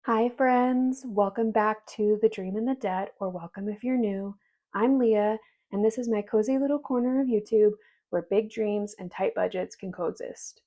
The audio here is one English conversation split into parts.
Hi friends, welcome back to The Dream and the Debt, or welcome if you're new. I'm Leah, and this is my cozy little corner of YouTube where big dreams and tight budgets can coexist.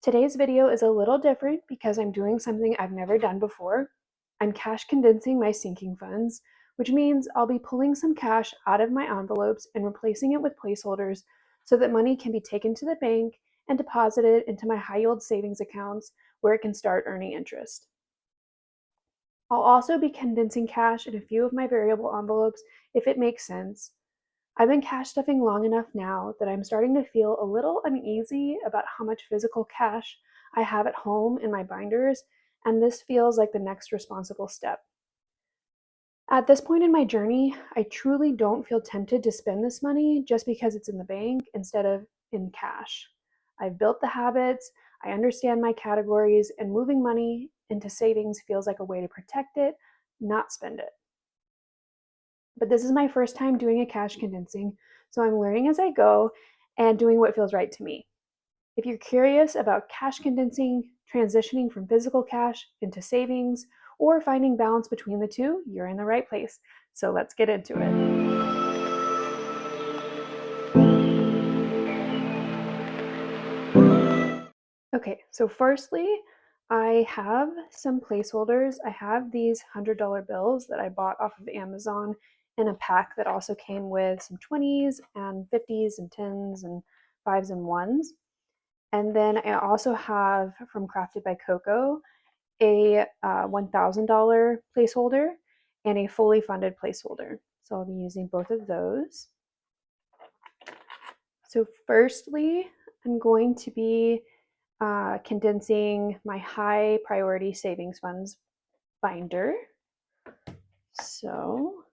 Today's video is a little different because I'm doing something I've never done before. I'm cash condensing my sinking funds, which means I'll be pulling some cash out of my envelopes and replacing it with placeholders so that money can be taken to the bank and deposited into my high yield savings accounts where it can start earning interest. I'll also be condensing cash in a few of my variable envelopes if it makes sense. I've been cash stuffing long enough now that I'm starting to feel a little uneasy about how much physical cash I have at home in my binders, and this feels like the next responsible step. At this point in my journey, I truly don't feel tempted to spend this money just because it's in the bank instead of in cash. I've built the habits, I understand my categories, and moving money into savings feels like a way to protect it, not spend it. But this is my first time doing a cash condensing, so I'm learning as I go and doing what feels right to me. If you're curious about cash condensing, transitioning from physical cash into savings, or finding balance between the two, you're in the right place. So let's get into it. Okay, so firstly, I have some placeholders. I have these $100 bills that I bought off of Amazon in a pack that also came with some 20s and 50s and 10s and 5s and 1s. And then I also have from Crafted by Coco a $1,000 placeholder and a fully funded placeholder. So I'll be using both of those. So firstly, I'm going to be condensing my high priority savings funds binder. So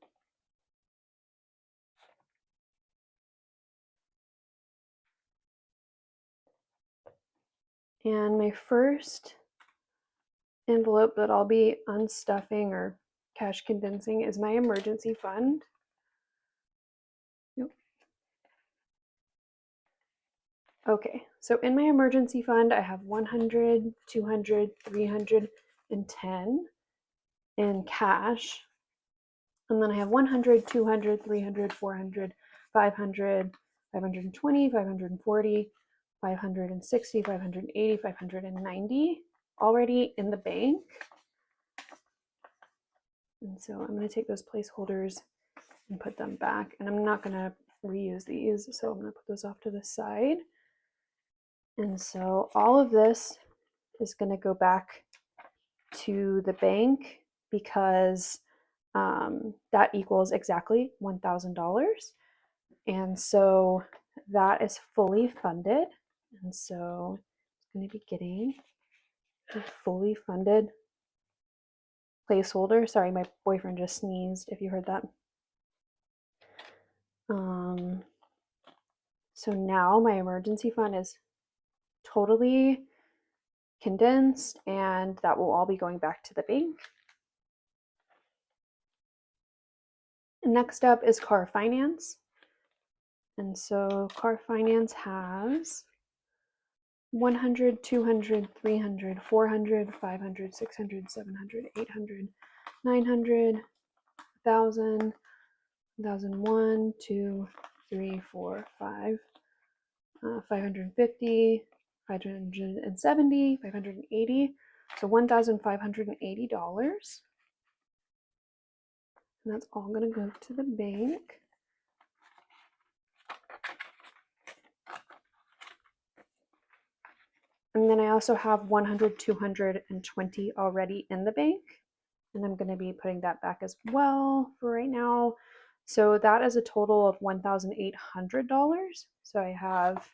and my first envelope that I'll be unstuffing or cash condensing is my emergency fund. Okay, so in my emergency fund, I have 100, 200, 310 in cash. And then I have 100, 200, 300, 400, 500, 520, 540, 560, 580, 590 already in the bank. And so I'm going to take those placeholders and put them back. And I'm not going to reuse these, so I'm going to put those off to the side. And so all of this is going to go back to the bank because that equals exactly $1,000. And so that is fully funded. And so I'm going to be getting a fully funded placeholder. Sorry, my boyfriend just sneezed, if you heard that. So now my emergency fund is totally condensed, and that will all be going back to the bank. Next up is car finance. And so car finance has 100, 200, 300, 400, 500, 600, 700, 800, 900, 1,000, 1,001, 2, 3, 4, 5, 550, 570, 580. So $1,580. And that's all going to go to the bank. And then I also have 100, 220 already in the bank. And I'm going to be putting that back as well for right now. So that is a total of $1,800. So I have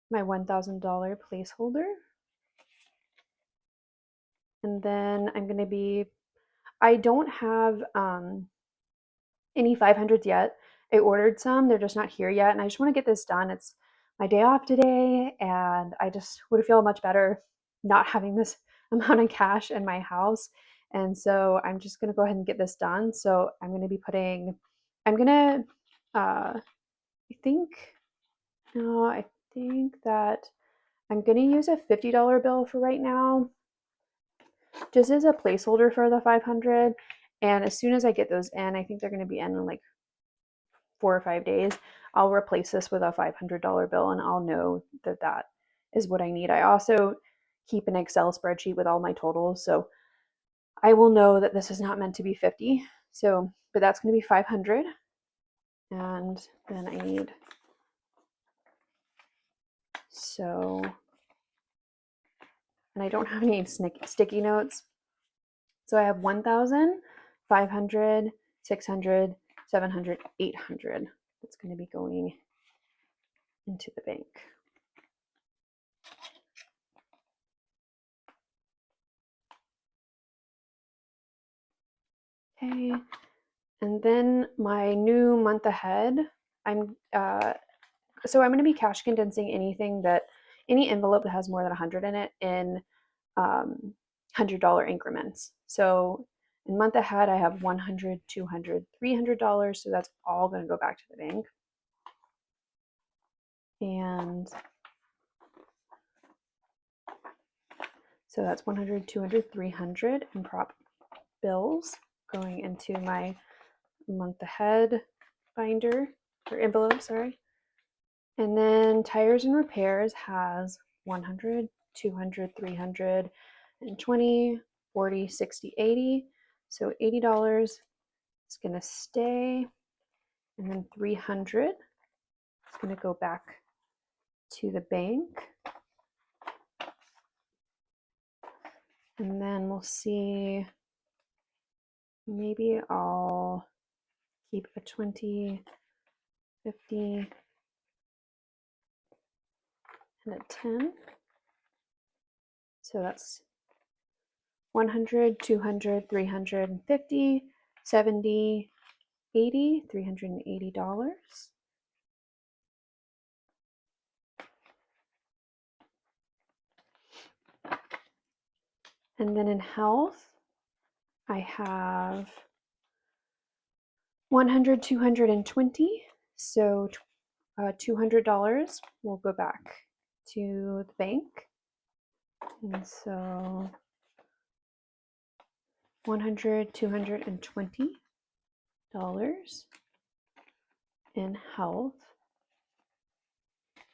my $1,000 placeholder. And then I'm going to be, I don't have any 500s yet. I ordered some, they're just not here yet. And I just want to get this done. It's my day off today, and I just would feel much better not having this amount of cash in my house. And so I'm just going to go ahead and get this done. So I'm going to be putting, I'm going to, I think, no, I think that I'm going to use a $50 bill for right now, just as a placeholder for the 500. And as soon as I get those in, I think they're going to be in like 4 or 5 days, I'll replace this with a $500 bill and I'll know that that is what I need. I also keep an Excel spreadsheet with all my totals, so I will know that this is not meant to be 50. So, but that's going to be 500. And then I need, so, and I don't have any sticky notes. So I have 1,000, 500, 600, 700, 800. That's going to be going into the bank. Okay, and then my new month ahead, I'm going to be cash condensing any envelope that has more than 100 in it in $100 increments. So in month ahead, I have 100, 200, $300. So that's all going to go back to the bank. And so that's 100, 200, 300 in prop bills going into my month ahead binder or envelope, sorry. And then tires and repairs has 100, 200, 300, and 20, 40, 60, 80. So $80 is going to stay. And then 300 is going to go back to the bank. And then we'll see, maybe I'll keep a 20, 50, and a 10. So that's 100, 200, 350, 70, 80, $380. And then in health, I have 100, 220. So $200 will go back to the bank. And so 100, $220 in health.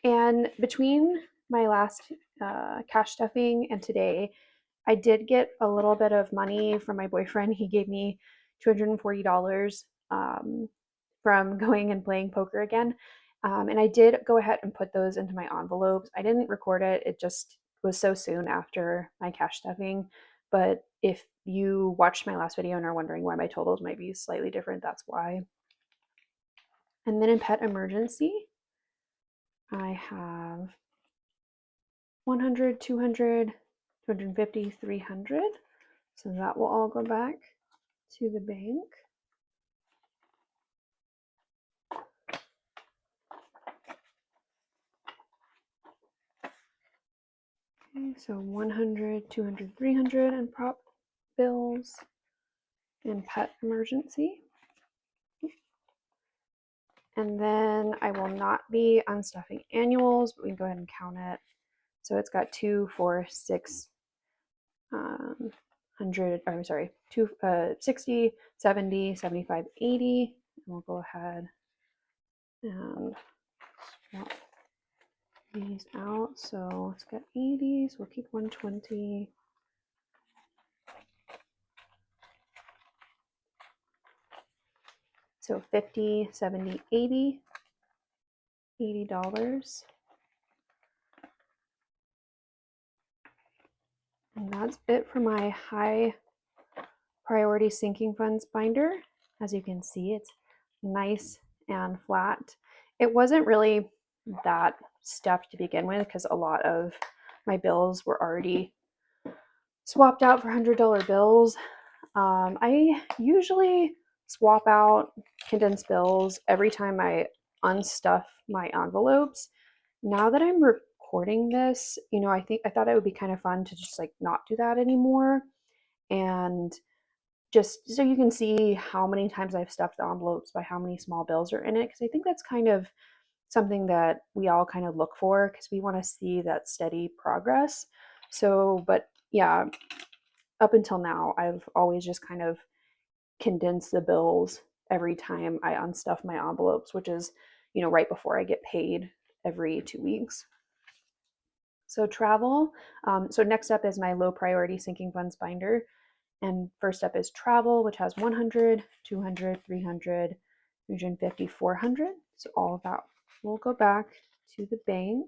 And between my last cash stuffing and today, I did get a little bit of money from my boyfriend. He gave me $240 from going and playing poker again. And I did go ahead and put those into my envelopes. I didn't record it. It just was so soon after my cash stuffing. But if you watched my last video and are wondering why my totals might be slightly different, that's why. And then in pet emergency, I have 100, 200, 250, 300. So that will all go back to the bank. Okay, so 100, 200, 300 in prop bills and pet emergency. And then I will not be unstuffing annuals, but we can go ahead and count it. So it's got 2, 4, 6, 100, I'm sorry, 60, 70, 75, 80. And we'll go ahead and swap these out. So let's get 80s. We'll keep 120. So 50, 70, 80, $80. And that's it for my high priority sinking funds binder. As you can see, it's nice and flat. It wasn't really that stuffed to begin with because a lot of my bills were already swapped out for $100 bills. I usually swap out condensed bills every time I unstuff my envelopes. Now that I'm recording this, I thought it would be kind of fun to just like not do that anymore. And just so you can see how many times I've stuffed the envelopes by how many small bills are in it. Because I think that's kind of something that we all kind of look for because we want to see that steady progress. So, but yeah, up until now, I've always just kind of condensed the bills every time I unstuff my envelopes, which is, right before I get paid every 2 weeks. So travel. So next up is my low priority sinking funds binder. And first up is travel, which has 100, 200, 300, 350, 400. So all of that will go back to the bank.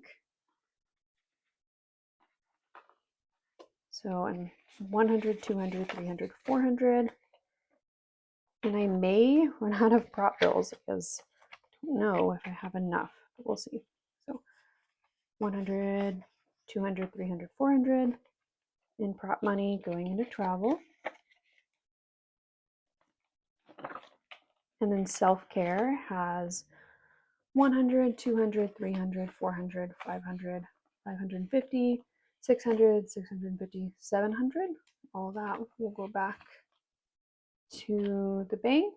So I'm 100, 200, 300, 400. And I may run out of prop bills because I don't know if I have enough, but we'll see. So 100, 200, 300, 400 in prop money going into travel. And then self-care has 100, 200, 300, 400, 500, 550, 600, 650, 700. All that will go back to the bank.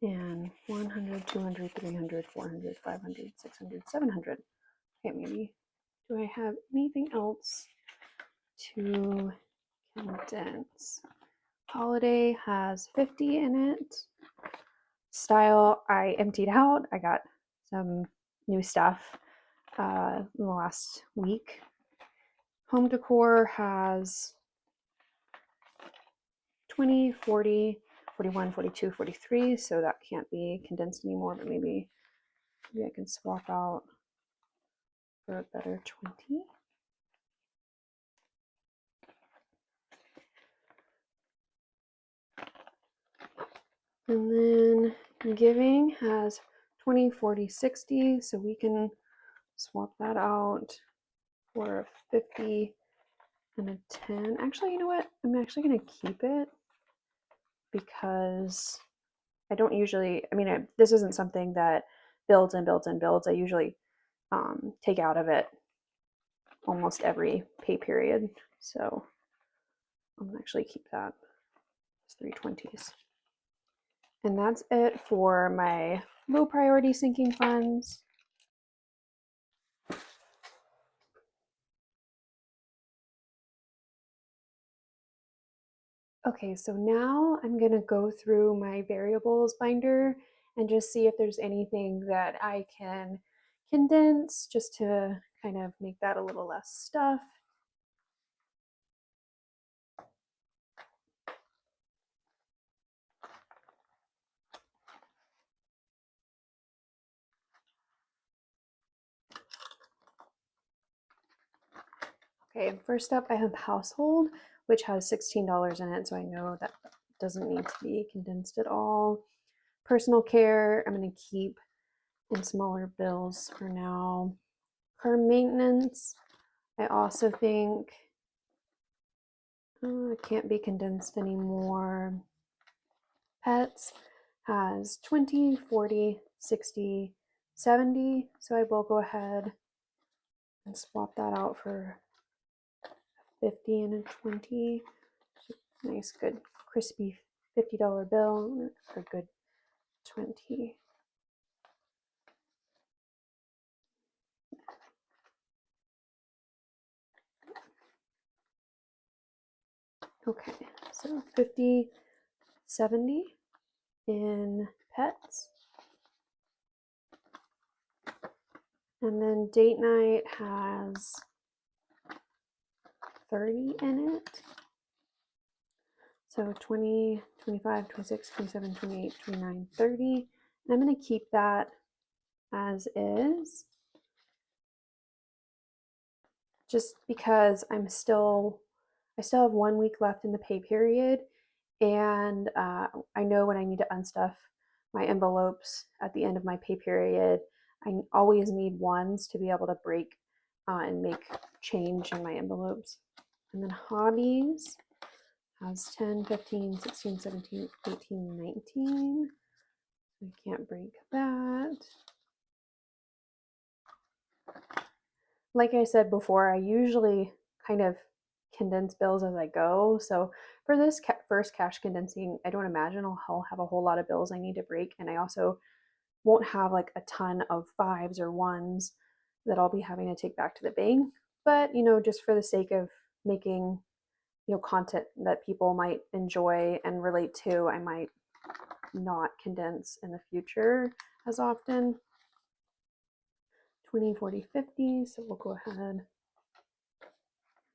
And 100, 200, 300, 400, 500, 600, 700. Okay, maybe, do I have anything else to condense? Holiday has 50 in it. Style, I emptied out. I got some new stuff in the last week. Home decor has 20, 40, 41, 42, 43, so that can't be condensed anymore, but maybe I can swap out for a better 20. And then giving has 20, 40, 60, so we can swap that out for a 50 and a 10. Actually, you know what? I'm actually going to keep it because I don't usually, this isn't something that builds and builds and builds. I usually take out of it almost every pay period. So I'm going to actually keep that. It's 320s. And that's it for my low priority sinking funds. Okay, so now I'm going to go through my variables binder and just see if there's anything that I can condense just to kind of make that a little less stuff. Okay, first up I have household, which has $16 in it, so I know that doesn't need to be condensed at all. Personal care, I'm going to keep in smaller bills for now. Car maintenance, I also think it can't be condensed anymore. Pets has 20, 40, 60, 70, so I will go ahead and swap that out for 50 and a 20. Nice, good, crispy $50 bill for a good 20. Okay, so 50, 70 in pets. And then date night has 30 in it. So 20, 25, 26, 27, 28, 29, 30. And I'm going to keep that as is. Just because I still have 1 week left in the pay period. And I know when I need to unstuff my envelopes at the end of my pay period, I always need ones to be able to break and make change in my envelopes. And then hobbies has 10, 15, 16, 17, 18, 19. I can't break that. Like I said before, I usually kind of condense bills as I go. So for this first cash condensing, I don't imagine I'll have a whole lot of bills I need to break. And I also won't have like a ton of fives or ones that I'll be having to take back to the bank. But, just for the sake of making, content that people might enjoy and relate to, I might not condense in the future as often. 20, 40, 50. So we'll go ahead,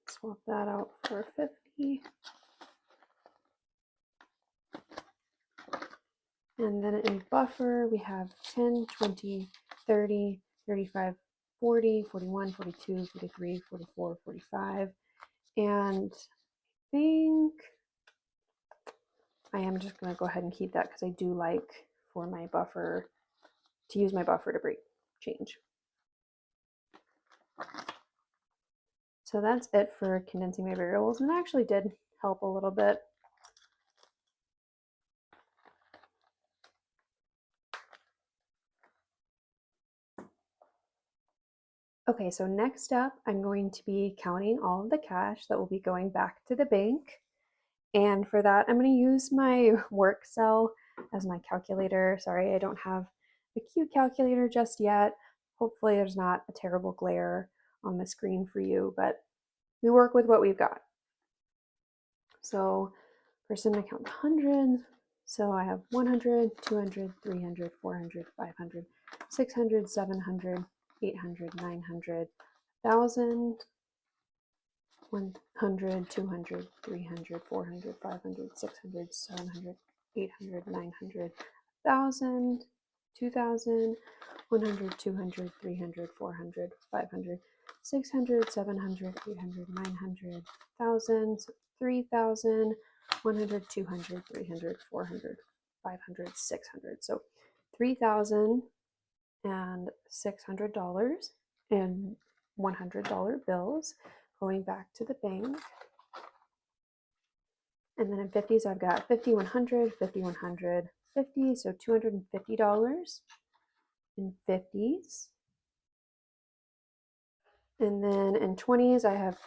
swap that out for 50. And then in buffer, we have 10, 20, 30, 35, 40, 41, 42, 43, 44, 45. And I think I am just going to go ahead and keep that because I do like for my buffer to use my buffer to break change. So that's it for condensing my variables, and it actually did help a little bit. Okay, so next up, I'm going to be counting all of the cash that will be going back to the bank. And for that, I'm going to use my work cell as my calculator. Sorry, I don't have the cute calculator just yet. Hopefully there's not a terrible glare on the screen for you, but we work with what we've got. So first I'm going to count the hundreds. So I have 100, 200, 300, 400, 500, 600, 700, 800, 900, 1,000, 100, 200, 300, 400, 500, 600, 700, 800, 900, 1,000, 2,000, 100, 200, 300, 400, 500, 600, 700, 800, 900, 1,000, 3,000, 100, 200, 300, 400, 500, 600. So $3,600 in $100 bills going back to the bank. And then in 50s, I've got 50, 100, 50, 100, 50, so $250 in 50s. And then in 20s, I have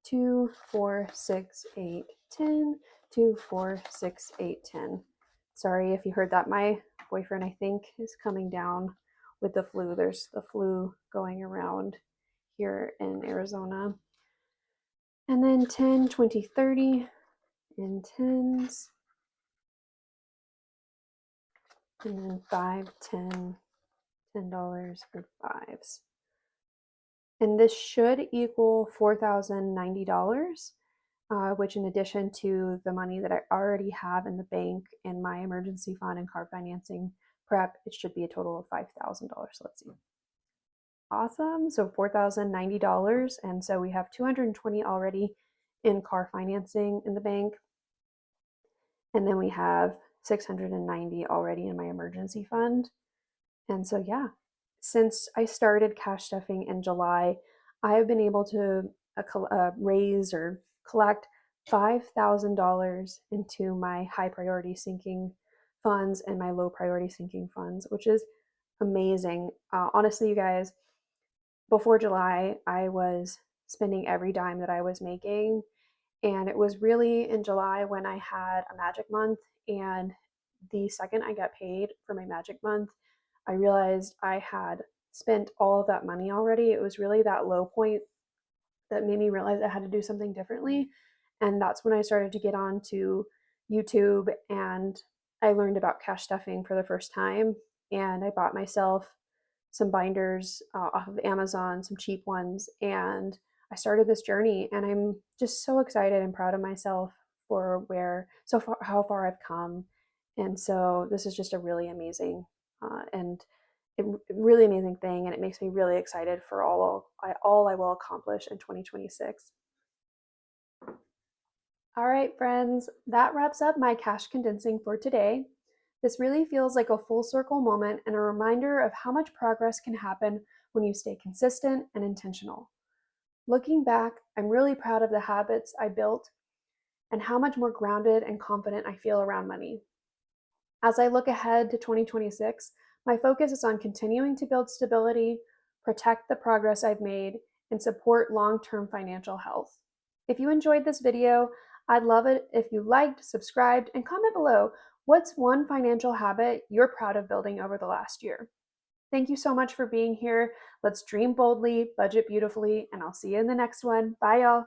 2, 4, 6, 8, 10, 2, 4, 6, 8, 10. Sorry if you heard that. My boyfriend, I think, is coming down with the flu. There's the flu going around here in Arizona. And then 10, 20, 30 in 10s. And then 5, 10, $10 for 5s. And this should equal $4,090, which in addition to the money that I already have in the bank in my emergency fund and car financing prep, it should be a total of $5,000. Let's see. Awesome. So $4,090. And so we have 220 already in car financing in the bank. And then we have 690 already in my emergency fund. And so, yeah, since I started cash stuffing in July, I have been able to raise or collect $5,000 into my high priority sinking funds and my low priority sinking funds, which is amazing. Honestly, you guys, before July, I was spending every dime that I was making. And it was really in July when I had a magic month. And the second I got paid for my magic month, I realized I had spent all of that money already. It was really that low point that made me realize I had to do something differently. And that's when I started to get on to YouTube and I learned about cash stuffing for the first time. And I bought myself some binders off of Amazon, some cheap ones, and I started this journey. And I'm just so excited and proud of myself for how far I've come. And so this is just a really amazing and really amazing thing, and it makes me really excited for all I will accomplish in 2026. All right, friends, that wraps up my cash condensing for today. This really feels like a full circle moment and a reminder of how much progress can happen when you stay consistent and intentional. Looking back, I'm really proud of the habits I built and how much more grounded and confident I feel around money. As I look ahead to 2026, my focus is on continuing to build stability, protect the progress I've made, and support long-term financial health. If you enjoyed this video, I'd love it if you liked, subscribed, and comment below what's one financial habit you're proud of building over the last year. Thank you so much for being here. Let's dream boldly, budget beautifully, and I'll see you in the next one. Bye, y'all.